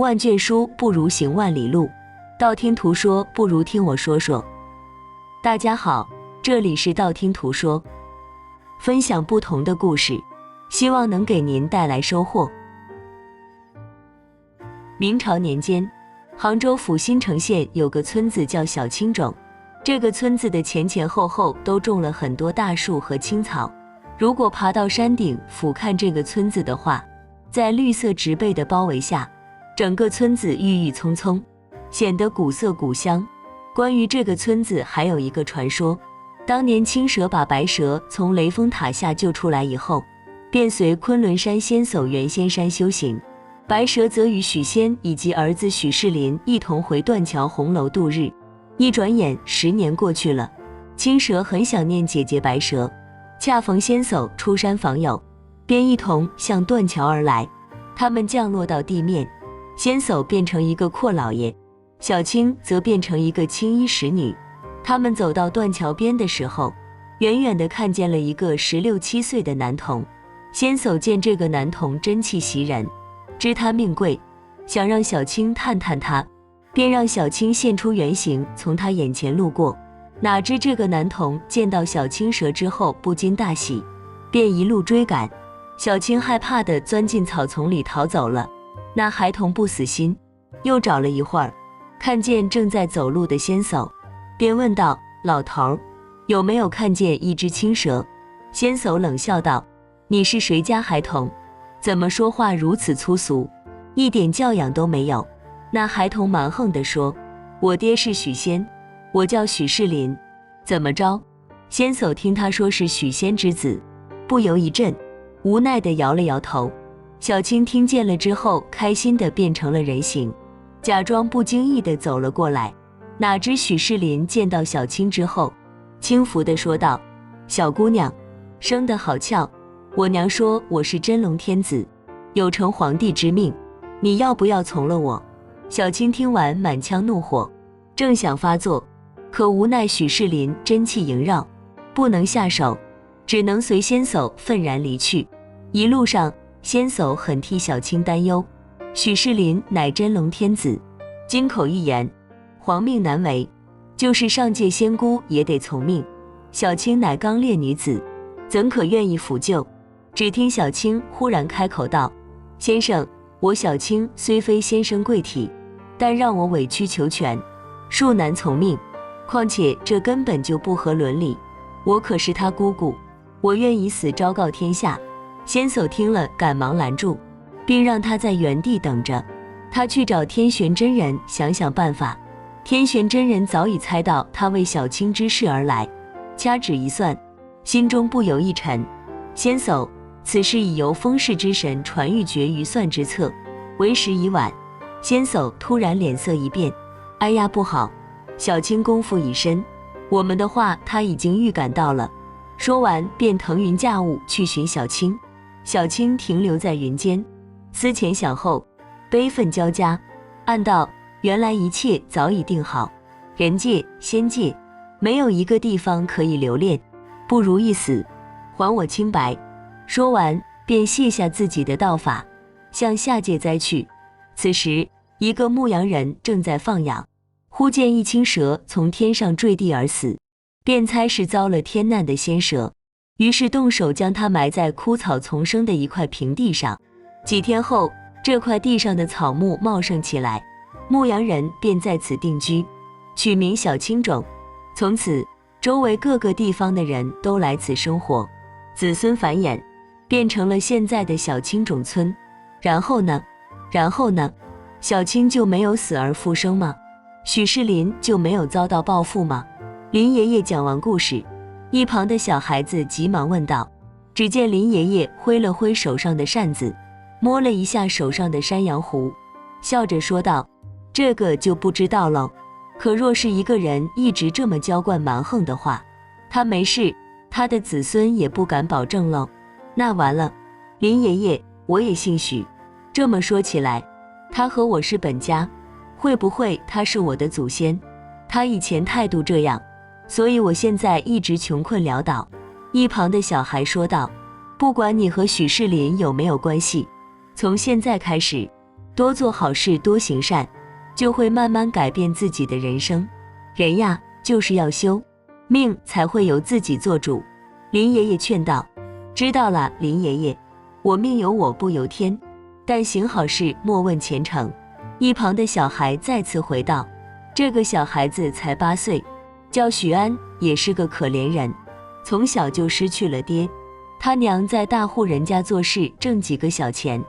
万卷书不如行万里路，道听途说不如听我说说。大家好，这里是道听途说，分享不同的故事，希望能给您带来收获。明朝年间，杭州府新城县有个村子叫小青冢，这个村子的前后后都种了很多大树和青草。如果爬到山顶俯瞰这个村子的话，在绿色植被的包围下，整个村子郁郁葱葱，显得古色古香。关于这个村子还有一个传说，当年青蛇把白蛇从雷峰塔下救出来以后，便随昆仑山仙叟元仙山修行，白蛇则与许仙以及儿子许仕林一同回断桥红楼度日。一转眼10年过去了，青蛇很想念姐姐白蛇，恰逢仙叟出山访友，便一同向断桥而来。他们降落到地面，仙叟变成一个阔老爷，小青则变成一个青衣使女。他们走到断桥边的时候，远远地看见了一个16、17岁的男童。仙叟见这个男童真气袭人，知他命贵，想让小青探探他，便让小青现出原形，从他眼前路过。哪知这个男童见到小青蛇之后不禁大喜，便一路追赶。小青害怕地钻进草丛里逃走了。那孩童不死心，又找了一会儿，看见正在走路的仙叟，便问道：老头，有没有看见一只青蛇？仙叟冷笑道：你是谁家孩童？怎么说话如此粗俗，一点教养都没有？那孩童蛮横地说：我爹是许仙，我叫许仕林，怎么着？仙叟听他说是许仙之子，不由一震，无奈地摇了摇头。小青听见了之后，开心地变成了人形，假装不经意地走了过来。哪知许仕林见到小青之后，轻浮地说道：小姑娘，生得好俏，我娘说我是真龙天子，有承皇帝之命，你要不要从了我？小青听完满腔怒火，正想发作，可无奈许仕林真气萦绕，不能下手，只能随仙叟愤然离去。一路上，仙叟很替小青担忧，许仕林乃真龙天子，金口玉言，皇命难违，就是上界仙姑也得从命。小青乃刚烈女子，怎可愿意辅救？只听小青忽然开口道：先生，我小青虽非先生贵体，但让我委曲求全，恕难从命。况且这根本就不合伦理，我可是他姑姑，我愿以死昭告天下。仙叟听了，赶忙拦住，并让他在原地等着，他去找天玄真人想想办法。天玄真人早已猜到他为小青之事而来，掐指一算，心中不由一沉。仙叟，此事已由风氏之神传谕决于算之策，为时已晚。仙叟突然脸色一变，哎呀，不好，小青功夫已深，我们的话他已经预感到了。说完便腾云驾雾去寻小青。小青停留在云间，思前想后，悲愤交加，暗道：原来一切早已定好，人界、仙界没有一个地方可以留恋，不如一死，还我清白。说完便卸下自己的道法，向下界栽去。此时一个牧羊人正在放羊，忽见一青蛇从天上坠地而死，便猜是遭了天难的仙蛇，于是动手将它埋在枯草丛生的一块平地上。几天后，这块地上的草木茂盛起来，牧羊人便在此定居，取名小青冢。从此周围各个地方的人都来此生活，子孙繁衍，变成了现在的小青冢村。然后呢？小青就没有死而复生吗？许仕林就没有遭到报复吗？林爷爷讲完故事，一旁的小孩子急忙问道。只见林爷爷挥了挥手上的扇子，摸了一下手上的山羊胡，笑着说道：这个就不知道喽，可若是一个人一直这么娇惯蛮横的话，他没事，他的子孙也不敢保证喽。那完了，林爷爷，我也姓许，这么说起来，他和我是本家，会不会他是我的祖先？他以前态度这样，所以我现在一直穷困潦倒。一旁的小孩说道：不管你和许仕林有没有关系，从现在开始，多做好事，多行善，就会慢慢改变自己的人生。人呀，就是要修，命才会由自己做主。林爷爷劝道。知道了，林爷爷，我命由我不由天，但行好事莫问前程。一旁的小孩再次回道。这个小孩子才8岁，叫许安，也是个可怜人，从小就失去了爹，他娘在大户人家做事挣几个小钱，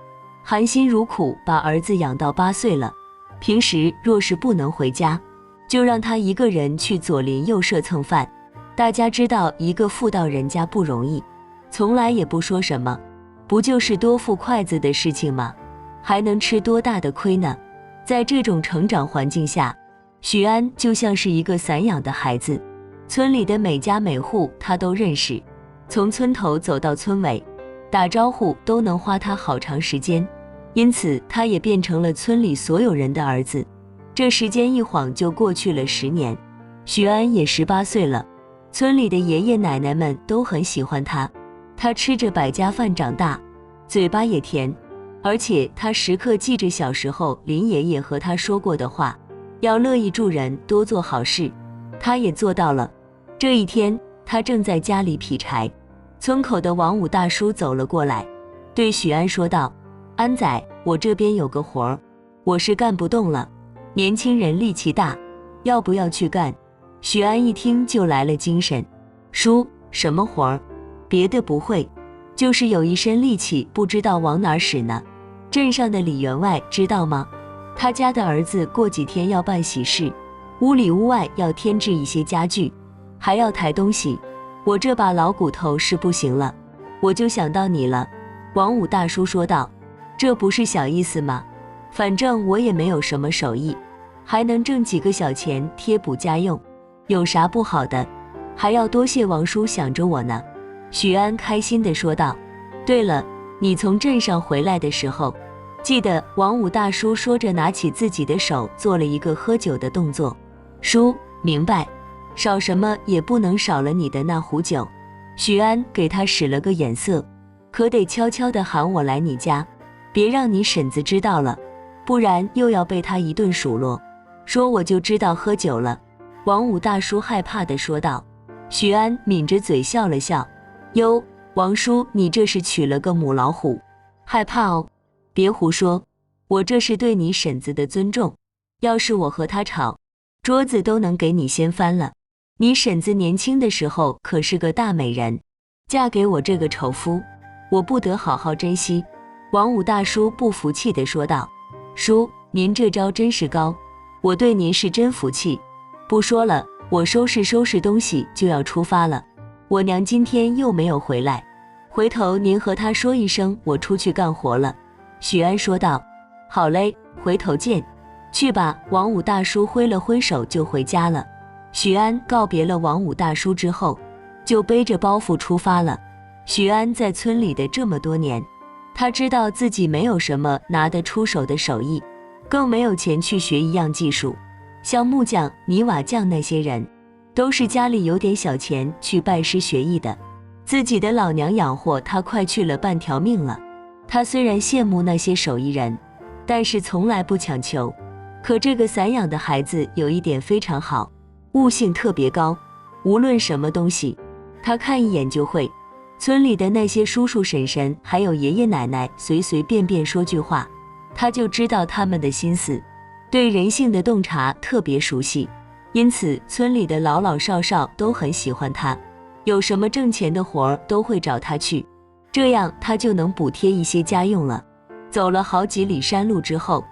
含辛茹苦把儿子养到8岁了，平时若是不能回家，就让他一个人去左邻右舍蹭饭。大家知道一个妇道人家不容易，从来也不说什么，不就是多副筷子的事情吗？还能吃多大的亏呢？在这种成长环境下，许安就像是一个散养的孩子，村里的每家每户他都认识，从村头走到村尾，打招呼都能花他好长时间，因此他也变成了村里所有人的儿子。这时间一晃就过去了10年，许安也18岁了，村里的爷爷奶奶们都很喜欢他，他吃着百家饭长大，嘴巴也甜，而且他时刻记着小时候林爷爷和他说过的话，要乐意助人，多做好事，他也做到了。这一天，他正在家里劈柴，村口的王五大叔走了过来，对许安说道：安仔，我这边有个活儿，我是干不动了，年轻人力气大，要不要去干？许安一听就来了精神，叔，什么活儿？别的不会，就是有一身力气不知道往哪儿使呢。镇上的李员外知道吗？他家的儿子过几天要办喜事，屋里屋外要添置一些家具，还要抬东西，我这把老骨头是不行了，我就想到你了。王五大叔说道。这不是小意思吗？反正我也没有什么手艺，还能挣几个小钱贴补家用，有啥不好的？还要多谢王叔想着我呢。许安开心地说道。对了，你从镇上回来的时候，记得？王五大叔说着拿起自己的手做了一个喝酒的动作。叔，明白，少什么也不能少了你的那壶酒。许安给他使了个眼色，可得悄悄地喊我来你家，别让你婶子知道了，不然又要被他一顿数落，说我就知道喝酒了。王五大叔害怕地说道。许安抿着嘴笑了笑。哟，王叔，你这是娶了个母老虎，害怕哦？别胡说，我这是对你婶子的尊重，要是我和她吵，桌子都能给你掀翻了。你婶子年轻的时候可是个大美人，嫁给我这个丑夫，我不得好好珍惜。王五大叔不服气地说道。叔，您这招真是高，我对您是真服气。不说了，我收拾东西就要出发了，我娘今天又没有回来，回头您和她说一声我出去干活了。许安说道。好嘞，回头见。去吧。王五大叔挥了挥手就回家了。许安告别了王五大叔之后，就背着包袱出发了。许安在村里的这么多年，他知道自己没有什么拿得出手的手艺，更没有钱去学一样技术。像木匠、泥瓦匠那些人，都是家里有点小钱去拜师学艺的。自己的老娘养活他快去了半条命了。他虽然羡慕那些手艺人，但是从来不强求。可这个散养的孩子有一点非常好，悟性特别高，无论什么东西，他看一眼就会。村里的那些叔叔婶婶还有爷爷奶奶随随便便说句话，他就知道他们的心思，对人性的洞察特别熟悉，因此村里的老老少少都很喜欢他，有什么挣钱的活儿都会找他去，这样他就能补贴一些家用了。走了好几里山路之后，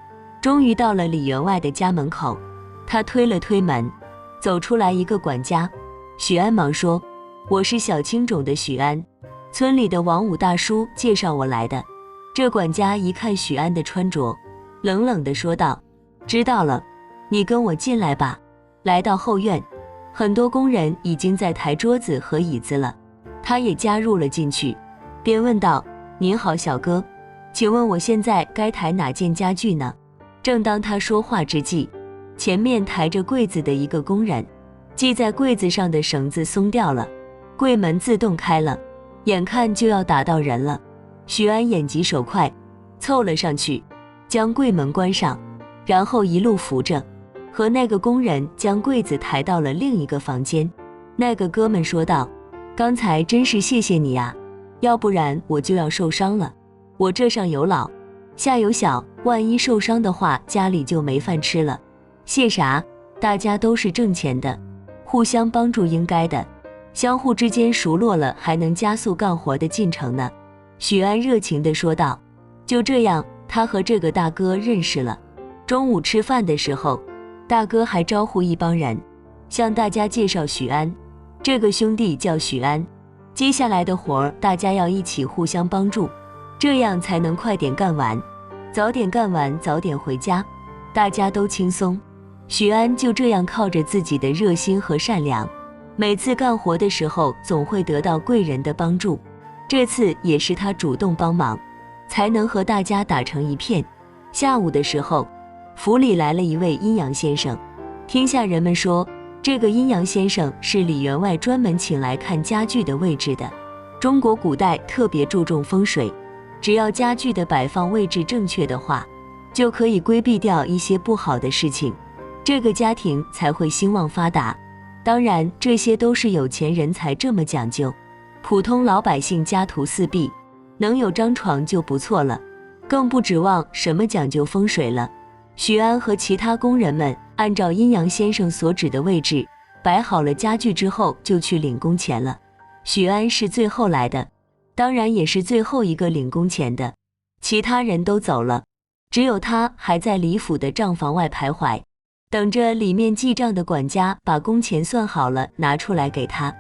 终于到了李员外的家门口。他推了推门，走出来一个管家。许安忙说：我是小青冢的许安，村里的王五大叔介绍我来的。这管家一看许安的穿着，冷冷地说道：知道了，你跟我进来吧。来到后院，很多工人已经在抬桌子和椅子了，他也加入了进去，便问道：您好小哥，请问我现在该抬哪件家具呢？正当他说话之际，前面抬着柜子的一个工人系在柜子上的绳子松掉了，柜门自动开了，眼看就要打到人了。许安眼疾手快，凑了上去，将柜门关上，然后一路扶着，和那个工人将柜子抬到了另一个房间。那个哥们说道：刚才真是谢谢你啊，要不然我就要受伤了。我这上有老下有小，万一受伤的话，家里就没饭吃了。谢啥？大家都是挣钱的，互相帮助应该的，相互之间熟络了，还能加速干活的进程呢。许安热情地说道。就这样，他和这个大哥认识了。中午吃饭的时候，大哥还招呼一帮人，向大家介绍许安。这个兄弟叫许安，接下来的活儿大家要一起互相帮助，这样才能快点干完，早点干完早点回家，大家都轻松。许安就这样靠着自己的热心和善良，每次干活的时候总会得到贵人的帮助，这次也是他主动帮忙，才能和大家打成一片。下午的时候，府里来了一位阴阳先生，听下人们说，这个阴阳先生是李员外专门请来看家具的位置的。中国古代特别注重风水，只要家具的摆放位置正确的话，就可以规避掉一些不好的事情，这个家庭才会兴旺发达。当然，这些都是有钱人才这么讲究，普通老百姓家徒四壁，能有张床就不错了，更不指望什么讲究风水了。许安和其他工人们按照阴阳先生所指的位置摆好了家具之后，就去领工钱了。许安是最后来的，当然也是最后一个领工钱的，其他人都走了，只有他还在李府的账房外徘徊，等着里面记账的管家把工钱算好了拿出来给他。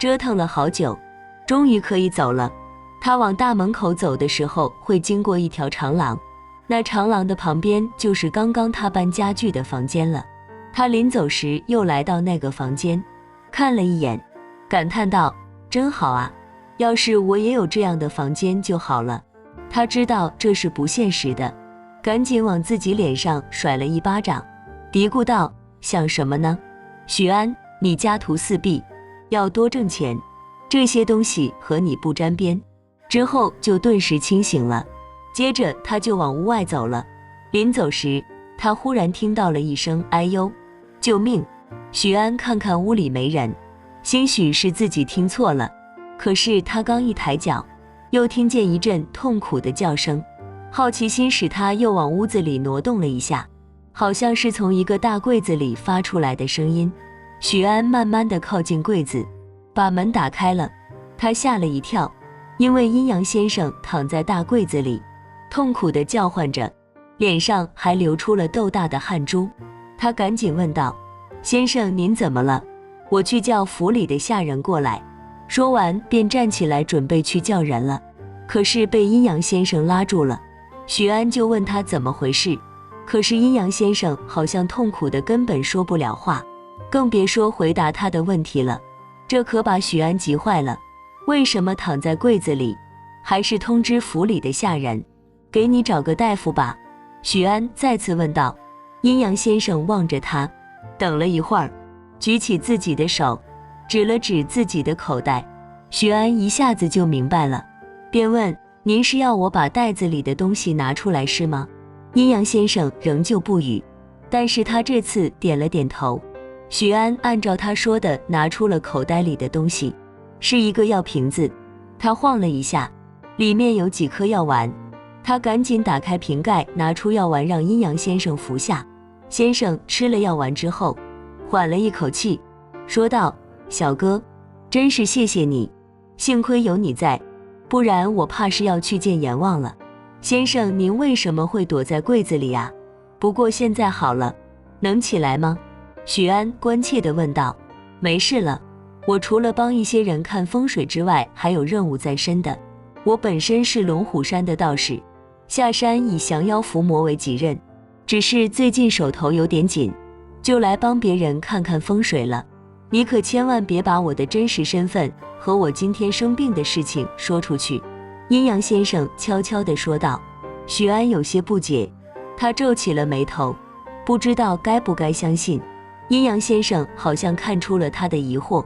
折腾了好久，终于可以走了。他往大门口走的时候，会经过一条长廊，那长廊的旁边就是刚刚他搬家具的房间了。他临走时又来到那个房间，看了一眼，感叹道：真好啊，要是我也有这样的房间就好了。他知道这是不现实的，赶紧往自己脸上甩了一巴掌，嘀咕道：想什么呢？许安，你家徒四壁，要多挣钱，这些东西和你不沾边。之后就顿时清醒了，接着他就往屋外走了。临走时，他忽然听到了一声哎呦，救命！许安看看屋里没人，兴许是自己听错了，可是他刚一抬脚，又听见一阵痛苦的叫声，好奇心使他又往屋子里挪动了一下，好像是从一个大柜子里发出来的声音。许安慢慢地靠近柜子，把门打开了，他吓了一跳，因为阴阳先生躺在大柜子里，痛苦地叫唤着，脸上还流出了豆大的汗珠。他赶紧问道：先生您怎么了？我去叫府里的下人过来。说完便站起来准备去叫人了，可是被阴阳先生拉住了。许安就问他怎么回事，可是阴阳先生好像痛苦的根本说不了话，更别说回答他的问题了。这可把许安急坏了，为什么躺在柜子里？还是通知府里的下人，给你找个大夫吧。许安再次问道。阴阳先生望着他，等了一会儿，举起自己的手，指了指自己的口袋。许安一下子就明白了，便问：您是要我把袋子里的东西拿出来是吗？阴阳先生仍旧不语，但是他这次点了点头。许安按照他说的拿出了口袋里的东西，是一个药瓶子。他晃了一下，里面有几颗药丸。他赶紧打开瓶盖，拿出药丸让阴阳先生服下。先生吃了药丸之后，缓了一口气，说道：小哥，真是谢谢你，幸亏有你在，不然我怕是要去见阎王了。先生您为什么会躲在柜子里啊？不过现在好了，能起来吗？许安关切地问道。没事了，我除了帮一些人看风水之外，还有任务在身的。我本身是龙虎山的道士，下山以降妖伏魔为己任，只是最近手头有点紧，就来帮别人看看风水了。你可千万别把我的真实身份和我今天生病的事情说出去。阴阳先生悄悄地说道。许安有些不解，他皱起了眉头，不知道该不该相信。阴阳先生好像看出了他的疑惑，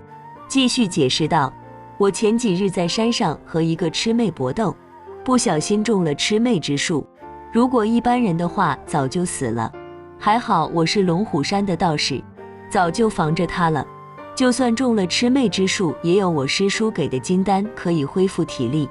继续解释道：我前几日在山上和一个魑魅搏斗，不小心中了魑魅之术，如果一般人的话，早就死了。还好我是龙虎山的道士，早就防着他了。就算中了魑魅之术，也有我师叔给的金丹可以恢复体力，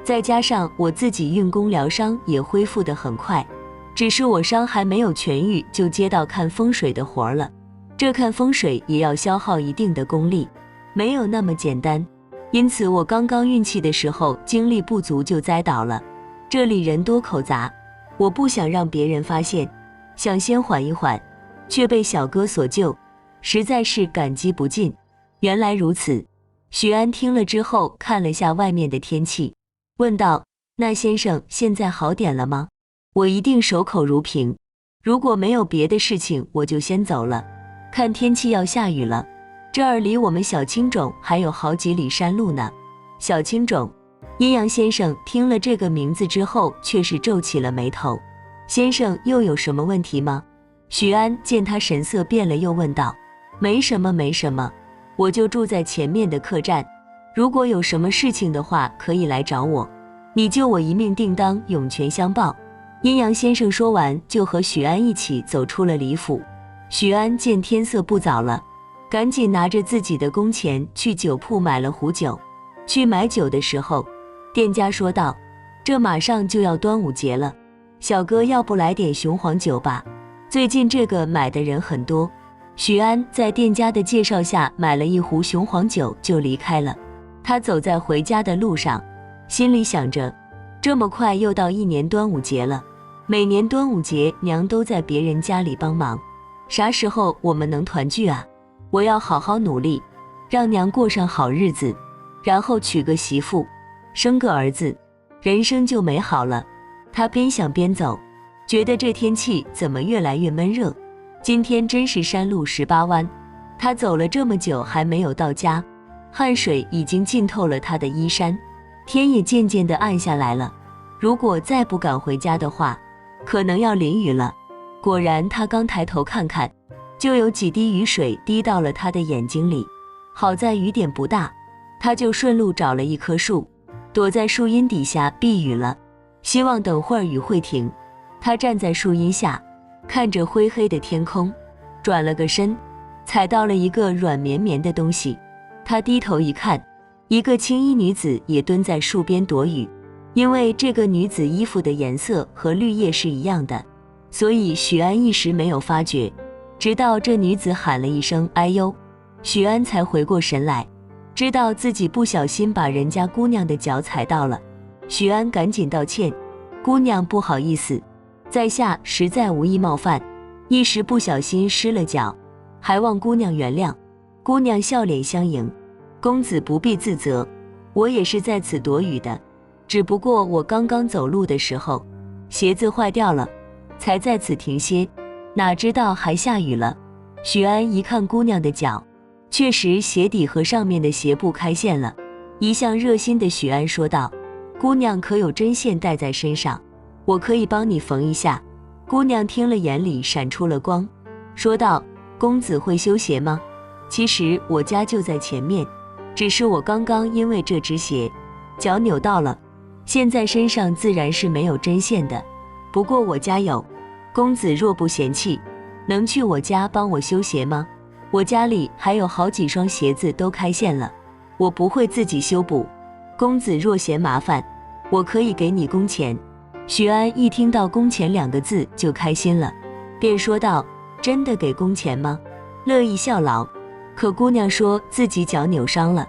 再加上我自己运功疗伤，也恢复得很快。只是我伤还没有痊愈，就接到看风水的活了。这看风水也要消耗一定的功力，没有那么简单。因此我刚刚运气的时候，精力不足就栽倒了。这里人多口杂，我不想让别人发现，想先缓一缓，却被小哥所救，实在是感激不尽。原来如此。许安听了之后，看了下外面的天气，问道：那先生现在好点了吗？我一定守口如瓶，如果没有别的事情，我就先走了。看天气要下雨了，这儿离我们小青冢还有好几里山路呢。小青冢，阴阳先生听了这个名字之后，却是皱起了眉头。先生又有什么问题吗？许安见他神色变了，又问道：没什么没什么，我就住在前面的客栈，如果有什么事情的话，可以来找我，你救我一命定当涌泉相报。阴阳先生说完，就和许安一起走出了李府。许安见天色不早了，赶紧拿着自己的工钱去酒铺买了壶酒。去买酒的时候，店家说道：这马上就要端午节了，小哥要不来点雄黄酒吧，最近这个买的人很多。许安在店家的介绍下买了一壶雄黄酒就离开了。他走在回家的路上，心里想着，这么快又到一年端午节了，每年端午节娘都在别人家里帮忙，啥时候我们能团聚啊？我要好好努力，让娘过上好日子，然后娶个媳妇，生个儿子，人生就美好了。他边想边走，觉得这天气怎么越来越闷热，今天真是山路18弯。他走了这么久还没有到家，汗水已经浸透了他的衣衫，天也渐渐地暗下来了。如果再不赶回家的话，可能要淋雨了。果然，他刚抬头看看，就有几滴雨水滴到了他的眼睛里。好在雨点不大，他就顺路找了一棵树，躲在树荫底下避雨了，希望等会儿雨会停。他站在树荫下，看着灰黑的天空，转了个身，踩到了一个软绵绵的东西。他低头一看，一个青衣女子也蹲在树边躲雨。因为这个女子衣服的颜色和绿叶是一样的，所以许安一时没有发觉，直到这女子喊了一声哎呦，许安才回过神来，知道自己不小心把人家姑娘的脚踩到了。许安赶紧道歉：姑娘不好意思，在下实在无意冒犯，一时不小心失了脚，还望姑娘原谅。姑娘笑脸相迎：公子不必自责，我也是在此躲雨的，只不过我刚刚走路的时候鞋子坏掉了，才在此停歇，哪知道还下雨了。许安一看姑娘的脚，确实鞋底和上面的鞋布开线了。一向热心的许安说道：姑娘可有针线带在身上，我可以帮你缝一下。姑娘听了，眼里闪出了光，说道：公子会修鞋吗？其实我家就在前面，只是我刚刚因为这只鞋脚扭到了，现在身上自然是没有针线的，不过我家有。公子若不嫌弃，能去我家帮我修鞋吗？我家里还有好几双鞋子都开线了，我不会自己修补，公子若嫌麻烦，我可以给你工钱。许安一听到工钱2个字就开心了，便说道：真的给工钱吗？乐意效劳。可姑娘说自己脚扭伤了，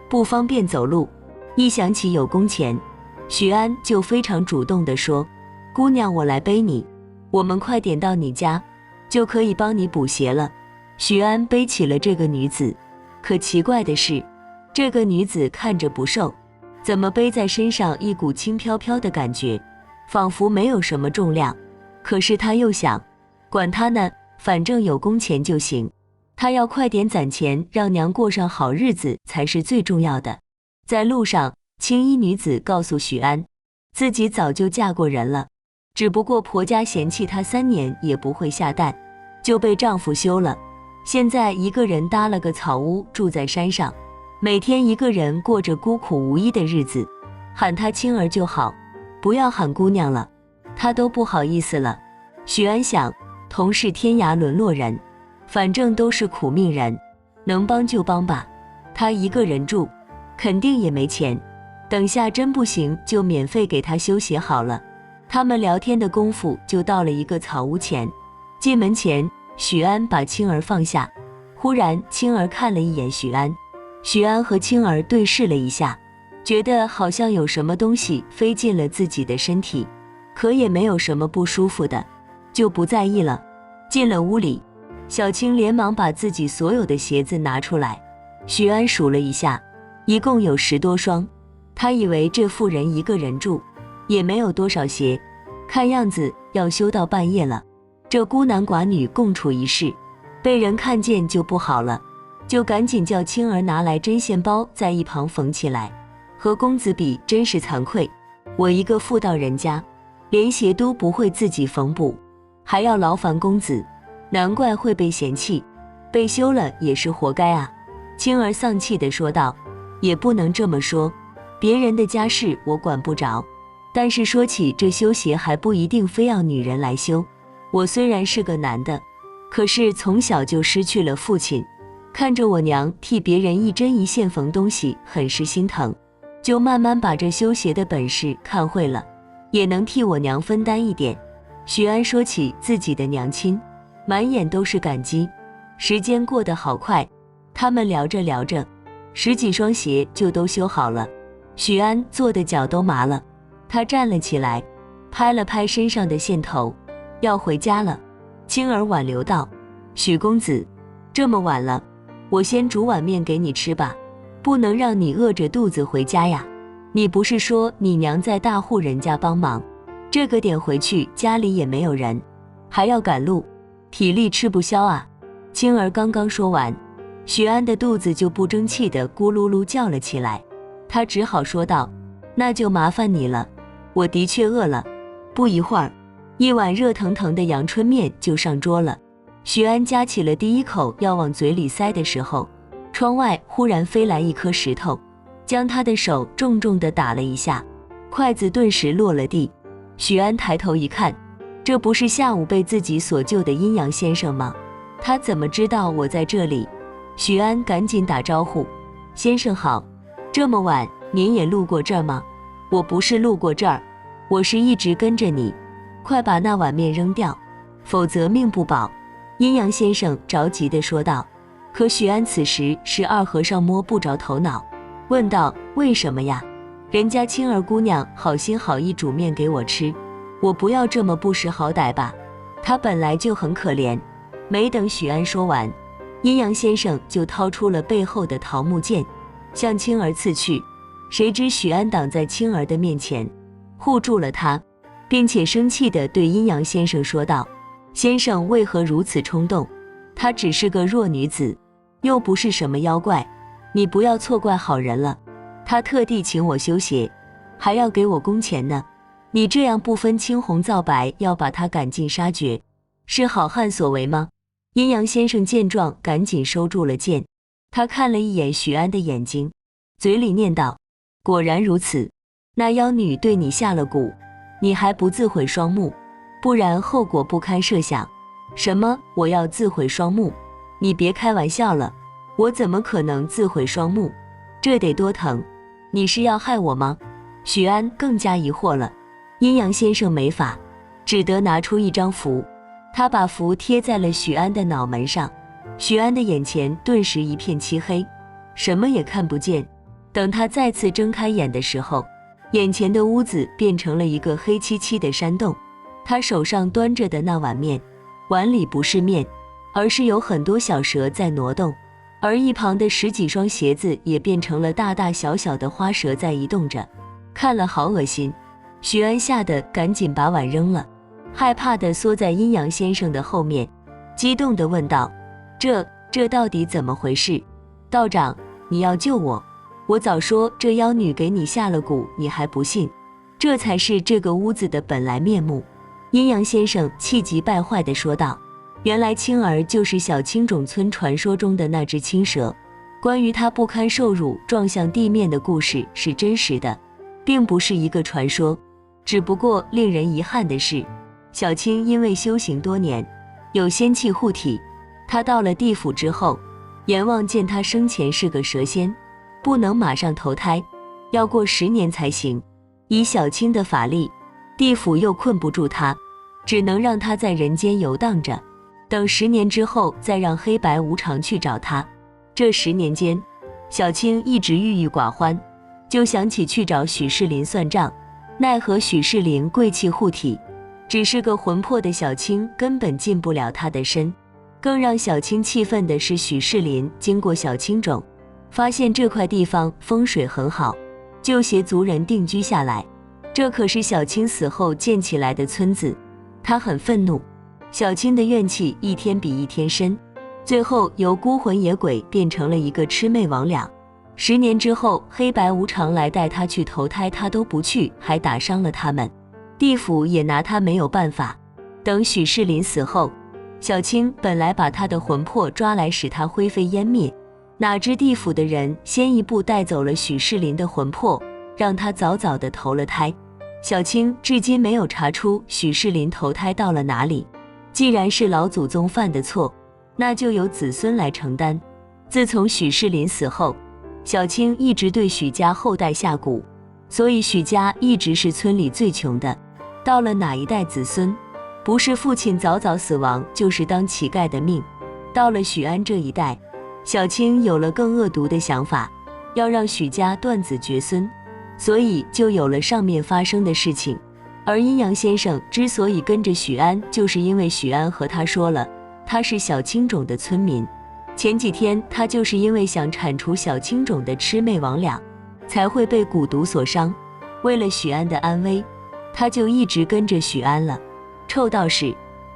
不方便走路，一想起有工钱，许安就非常主动地说：姑娘，我来背你，我们快点到你家，就可以帮你补鞋了。许安背起了这个女子，可奇怪的是，这个女子看着不瘦，怎么背在身上一股轻飘飘的感觉，仿佛没有什么重量。可是他又想，管他呢，反正有工钱就行，他要快点攒钱，让娘过上好日子才是最重要的。在路上，青衣女子告诉许安，自己早就嫁过人了，只不过婆家嫌弃她3年也不会下蛋，就被丈夫休了。现在一个人搭了个草屋，住在山上，每天一个人过着孤苦无依的日子。喊她青儿就好，不要喊姑娘了。他都不好意思了。许安想，同是天涯沦落人，反正都是苦命人，能帮就帮吧。他一个人住，肯定也没钱，等下真不行就免费给他修鞋好了。他们聊天的功夫就到了一个草屋前，进门前，许安把青儿放下，忽然青儿看了一眼许安，许安和青儿对视了一下，觉得好像有什么东西飞进了自己的身体，可也没有什么不舒服的，就不在意了。进了屋里，小青连忙把自己所有的鞋子拿出来，许安数了一下，一共有10多双。他以为这妇人一个人住，也没有多少鞋，看样子要修到半夜了。这孤男寡女共处一室，被人看见就不好了，就赶紧叫青儿拿来针线包在一旁缝起来。和公子比真是惭愧，我一个妇道人家，连鞋都不会自己缝补，还要劳烦公子，难怪会被嫌弃，被休了也是活该啊。青儿丧气地说道，也不能这么说，别人的家事我管不着，但是说起这修鞋还不一定非要女人来修。我虽然是个男的，可是从小就失去了父亲，看着我娘替别人一针一线缝东西很是心疼，就慢慢把这修鞋的本事看会了，也能替我娘分担一点。许安说起自己的娘亲，满眼都是感激。时间过得好快，他们聊着聊着，10几双鞋就都修好了。许安坐的脚都麻了，他站了起来，拍了拍身上的线头，要回家了。青儿挽留道，许公子，这么晚了，我先煮碗面给你吃吧，不能让你饿着肚子回家呀。你不是说你娘在大户人家帮忙，这个点回去家里也没有人，还要赶路，体力吃不消啊。青儿刚刚说完，许安的肚子就不争气地咕噜噜叫了起来，他只好说道，那就麻烦你了，我的确饿了。不一会儿，一碗热腾腾的阳春面就上桌了。许安夹起了第一口要往嘴里塞的时候，窗外忽然飞来一颗石头，将他的手重重地打了一下，筷子顿时落了地。许安抬头一看，这不是下午被自己所救的阴阳先生吗？他怎么知道我在这里？许安赶紧打招呼，先生好，这么晚您也路过这儿吗？我不是路过这儿，我是一直跟着你，快把那碗面扔掉，否则命不保。阴阳先生着急地说道。可许安此时是二和尚摸不着头脑，问道，为什么呀？人家青儿姑娘好心好意煮面给我吃，我不要这么不识好歹吧？她本来就很可怜。没等许安说完，阴阳先生就掏出了背后的桃木剑，向青儿刺去。谁知许安挡在青儿的面前，护住了她，并且生气地对阴阳先生说道，先生为何如此冲动？她只是个弱女子，又不是什么妖怪，你不要错怪好人了。她特地请我修鞋，还要给我工钱呢，你这样不分青红皂白要把她赶尽杀绝，是好汉所为吗？阴阳先生见状赶紧收住了剑，他看了一眼许安的眼睛，嘴里念道，果然如此，那妖女对你下了蛊，你还不自毁双目，不然后果不堪设想。什么？我要自毁双目？你别开玩笑了，我怎么可能自毁双目？这得多疼！你是要害我吗？许安更加疑惑了。阴阳先生没法，只得拿出一张符，他把符贴在了许安的脑门上。许安的眼前顿时一片漆黑，什么也看不见。等他再次睁开眼的时候，眼前的屋子变成了一个黑漆漆的山洞。他手上端着的那碗面，碗里不是面，而是有很多小蛇在挪动，而一旁的10几双鞋子也变成了大大小小的花蛇在移动着，看了好恶心。许安吓得赶紧把碗扔了，害怕地缩在阴阳先生的后面，激动地问道，这到底怎么回事？道长，你要救我，我早说这妖女给你下了蛊，你还不信，这才是这个屋子的本来面目。阴阳先生气急败坏地说道，原来青儿就是小青冢村传说中的那只青蛇，关于她不堪受辱撞向地面的故事是真实的，并不是一个传说。只不过令人遗憾的是，小青因为修行多年，有仙气护体，她到了地府之后，阎王见她生前是个蛇仙，不能马上投胎，要过10年才行。以小青的法力，地府又困不住她，只能让她在人间游荡着，等10年之后再让黑白无常去找她。这10年间，小青一直郁郁寡欢，就想起去找许世林算账，奈何许世林贵气护体，只是个魂魄的小青根本进不了他的身。更让小青气愤的是，许世林经过小青冢，发现这块地方风水很好，就携族人定居下来。这可是小青死后建起来的村子，他很愤怒。小青的怨气一天比一天深，最后由孤魂野鬼变成了一个魑魅魍魉。10年之后，黑白无常来带他去投胎，他都不去，还打伤了他们，地府也拿他没有办法。等许世林死后，小青本来把他的魂魄抓来使他灰飞烟灭，哪知地府的人先一步带走了许世林的魂魄，让他早早的投了胎。小青至今没有查出许世林投胎到了哪里，既然是老祖宗犯的错，那就由子孙来承担。自从许世林死后，小青一直对许家后代下蛊，所以许家一直是村里最穷的。到了哪一代子孙，不是父亲早早死亡，就是当乞丐的命。到了许安这一代，小青有了更恶毒的想法，要让许家断子绝孙，所以就有了上面发生的事情。而阴阳先生之所以跟着许安，就是因为许安和他说了，他是小青冢的村民。前几天他就是因为想铲除小青冢的魑魅魍魉，才会被蛊毒所伤。为了许安的安危，他就一直跟着许安了。臭道士，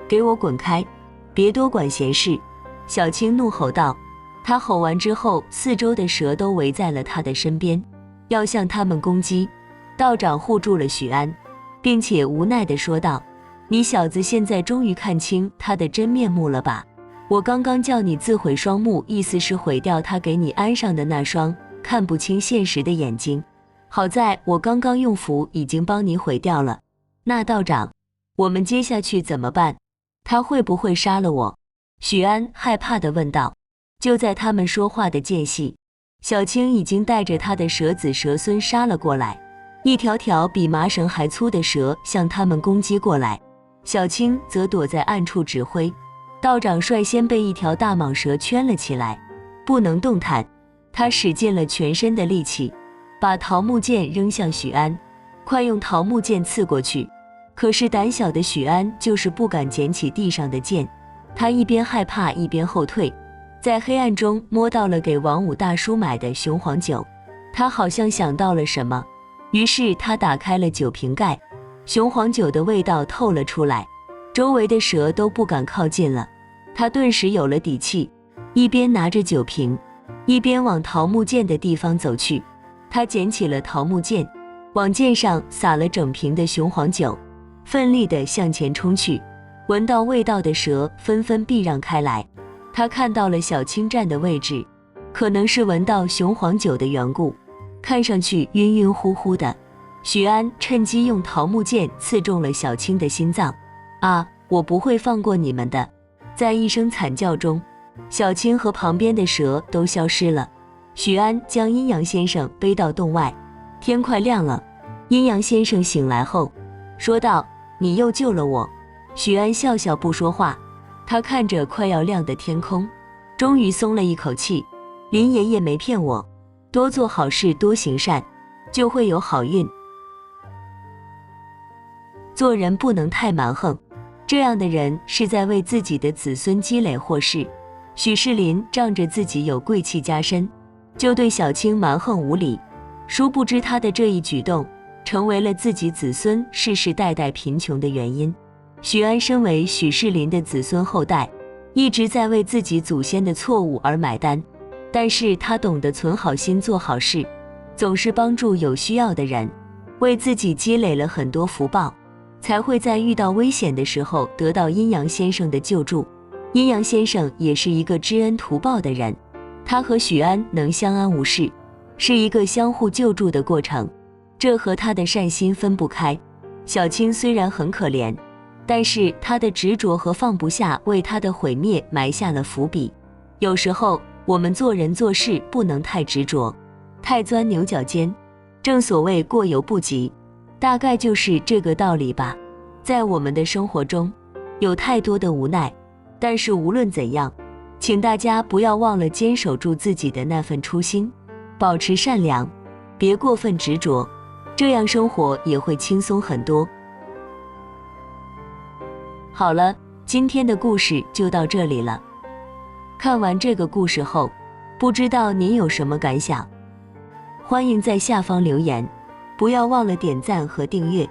给我滚开，别多管闲事！小青怒吼道。他吼完之后，四周的蛇都围在了他的身边，要向他们攻击。道长护住了许安，并且无奈地说道，你小子现在终于看清他的真面目了吧？我刚刚叫你自毁双目，意思是毁掉他给你安上的那双看不清现实的眼睛。好在我刚刚用符已经帮你毁掉了。那道长，我们接下去怎么办？他会不会杀了我？许安害怕地问道。就在他们说话的间隙，小青已经带着他的蛇子蛇孙杀了过来，一条条比麻绳还粗的蛇向他们攻击过来。小青则躲在暗处指挥。道长率先被一条大蟒蛇圈了起来，不能动弹。他使尽了全身的力气，把桃木剑扔向许安，快用桃木剑刺过去。可是胆小的许安就是不敢捡起地上的剑，他一边害怕一边后退，在黑暗中摸到了给王五大叔买的雄黄酒。他好像想到了什么，于是他打开了酒瓶盖，雄黄酒的味道透了出来，周围的蛇都不敢靠近了。他顿时有了底气，一边拿着酒瓶，一边往桃木剑的地方走去。他捡起了桃木剑，往剑上撒了整瓶的雄黄酒，奋力地向前冲去。闻到味道的蛇纷纷避让开来。他看到了小青站的位置，可能是闻到雄黄酒的缘故，看上去晕晕乎乎的。许安趁机用桃木剑刺中了小青的心脏。啊，我不会放过你们的！在一声惨叫中，小青和旁边的蛇都消失了。许安将阴阳先生背到洞外，天快亮了。阴阳先生醒来后说道，你又救了我。许安笑笑不说话，他看着快要亮的天空，终于松了一口气。林爷爷没骗我，多做好事多行善，就会有好运。做人不能太蛮横，这样的人是在为自己的子孙积累祸事。许世林仗着自己有贵气加身，就对小青蛮横无理，殊不知他的这一举动成为了自己子孙世世代代贫穷的原因。许安身为许世林的子孙后代，一直在为自己祖先的错误而买单，但是他懂得存好心做好事，总是帮助有需要的人，为自己积累了很多福报，才会在遇到危险的时候得到阴阳先生的救助。阴阳先生也是一个知恩图报的人，他和许安能相安无事，是一个相互救助的过程，这和他的善心分不开。小青虽然很可怜，但是她的执着和放不下为她的毁灭埋下了伏笔。有时候我们做人做事不能太执着，太钻牛角尖，正所谓过犹不及，大概就是这个道理吧。在我们的生活中有太多的无奈，但是无论怎样，请大家不要忘了坚守住自己的那份初心，保持善良，别过分执着，这样生活也会轻松很多。好了，今天的故事就到这里了。看完这个故事后，不知道您有什么感想？欢迎在下方留言，不要忘了点赞和订阅，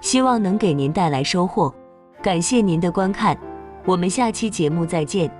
希望能给您带来收获。感谢您的观看，我们下期节目再见。